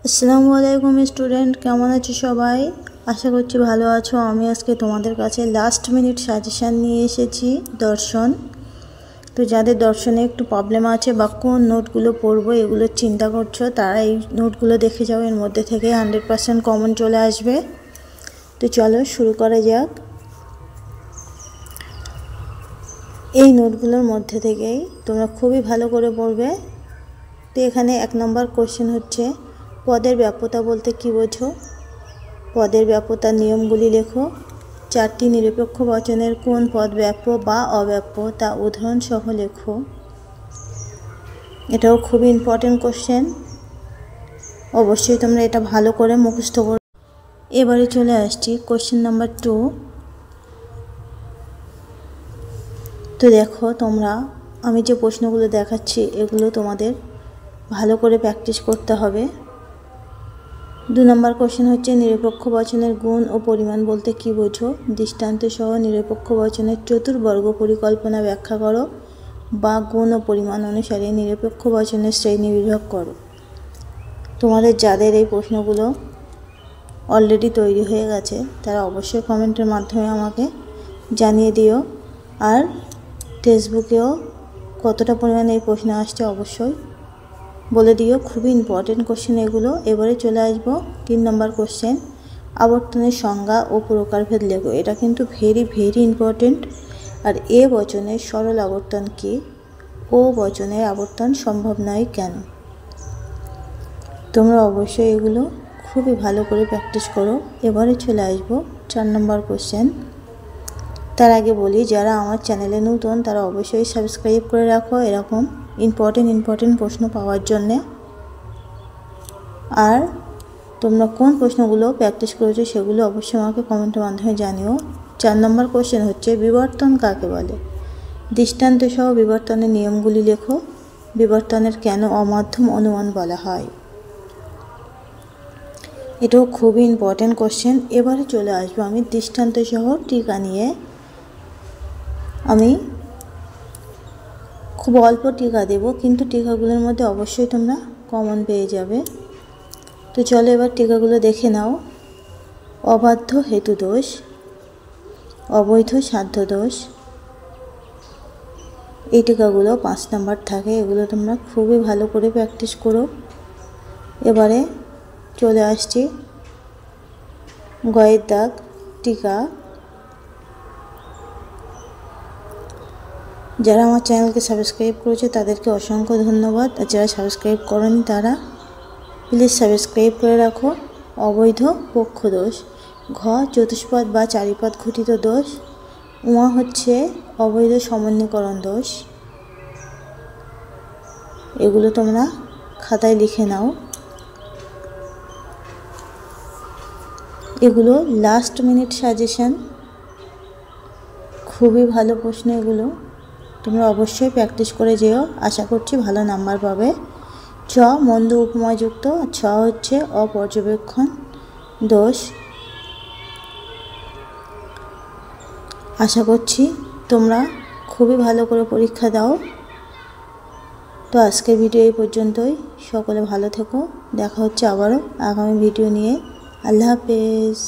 আসসালামু আলাইকুম স্টুডেন্ট, কেমন আছো সবাই? আশা করছি ভালো আছো। আমি আজকে তোমাদের কাছে লাস্ট মিনিট সাজেশান নিয়ে এসেছি দর্শন। তো যাদের দর্শনে একটু প্রবলেম আছে বা কোন নোটগুলো পড়বো এগুলো চিন্তা করছো, তারা এই নোটগুলো দেখে যাও, এর মধ্যে থেকে 100% কমন চলে আসবে। তো চলো শুরু করা যাক। এই নোটগুলোর মধ্যে থেকেই তোমরা খুবই ভালো করে পড়বে। তো এখানে 1 নম্বর কোশ্চেন হচ্ছে, পদের ব্যাপ্যতা বলতে কী বোঝো? পদের ব্যাপ্যতার নিয়মগুলি লেখো। 4টি নিরপেক্ষ বচনের কোন পদ ব্যাপ্য বা অব্যাপ্য তা উদাহরণ সহ লেখো। এটাও খুবই ইম্পর্টেন্ট কোশ্চেন, অবশ্যই তোমরা এটা ভালো করে মুখস্থ করো। এবারে চলে আসছি কোশ্চেন নাম্বার 2। তো দেখো তোমরা, আমি যে প্রশ্নগুলো দেখাচ্ছি এগুলো তোমাদের ভালো করে প্র্যাকটিস করতে হবে। 2 নম্বর কোশ্চেন হচ্ছে, নিরপেক্ষ বচনের গুণ ও পরিমাণ বলতে কী বোঝো? দৃষ্টান্ত সহ নিরপেক্ষ বচনের চতুর্বর্গ পরিকল্পনা ব্যাখ্যা করো বা গুণ ও পরিমাণ অনুসারে নিরপেক্ষ বচনের শ্রেণী বিভাগ করো। তোমাদের যাদের এই প্রশ্নগুলো অলরেডি তৈরি হয়ে গেছে তারা অবশ্যই কমেন্টের মাধ্যমে আমাকে জানিয়ে দিও। আর ফেসবুকেও কতটা পরিমাণে এই প্রশ্ন আসছে অবশ্যই বলে দিও। খুবই ইম্পর্টেন্ট কোশ্চেন এগুলো। এবারে চলে আসবো 3 নম্বর কোশ্চেন, আবর্তনের সংজ্ঞা ও প্রকারভেদ লেখো। এটা কিন্তু ভেরি ইম্পর্টেন্ট। আর এ বচনের সরল আবর্তন কী? ও বচনের আবর্তন সম্ভব নয় কেন? তোমরা অবশ্যই এগুলো খুবই ভালো করে প্র্যাকটিস করো। এবারে চলে আসবো 4 নম্বর কোশ্চেন। তার আগে বলি, যারা আমার চ্যানেলে নতুন তারা অবশ্যই সাবস্ক্রাইব করে রাখো এরকম ইম্পর্টেন্ট প্রশ্ন পাওয়ার জন্যে। আর তোমরা কোন প্রশ্নগুলো প্র্যাকটিস করেছো সেগুলো অবশ্যই আমাকে কমেন্টের মাধ্যমে জানিও। 4 নম্বর কোশ্চেন হচ্ছে, বিবর্তন কাকে বলে? দৃষ্টান্ত সহ বিবর্তনের নিয়মগুলি লেখো। বিবর্তনের কেন অমাধ্যম অনুমান বলা হয়? এটাও খুবই ইম্পর্টেন্ট কোশ্চেন। এবারে চলে আসবো আমি দৃষ্টান্ত সহ টিকা নিয়ে। আমি খুব অল্প টিকা দেব, কিন্তু টিকাগুলোর মধ্যে অবশ্যই তোমরা কমন পেয়ে যাবে। তো চলো এবার টিকাগুলো দেখে নাও। অবাধ্য হেতু দোষ, অবৈধ সাধ্য দোষ, এই টিকাগুলো 5 নাম্বার থাকে। এগুলো তোমরা খুবই ভালো করে প্র্যাকটিস করো। এবারে চলে আসছি গয়ের দাগ টিকা। যারা আমার চ্যানেলকে সাবস্ক্রাইব করেছে তাদেরকে অসংখ্য ধন্যবাদ। আর যারা সাবস্ক্রাইব করেনি তারা প্লিজ সাবস্ক্রাইব করে রাখো। অবৈধ পক্ষ দোষ, ঘ চতুষ্পদ বা চারিপদ ঘটিত দোষ, উমা হচ্ছে অবৈধ সমন্বীকরণ দোষ। এগুলো তোমরা খাতায় লিখে নাও। এগুলো লাস্ট মিনিট সাজেশান, খুবই ভালো প্রশ্ন এগুলো। তোমরা অবশ্যই প্র্যাকটিস করে যেও, আশা করছি ভালো নাম্বার পাবে। চ মন্দ উপমাযুক্ত, ছ হচ্ছে অপর্যবেক্ষণ দোষ। আশা করছি তোমরা খুবই ভালো করে পরীক্ষা দাও। তো আজকের ভিডিও এই পর্যন্তই। সকলে ভালো থেকো, দেখা হচ্ছে আবারও আগামী ভিডিও নিয়ে। আল্লাহ হাফেজ।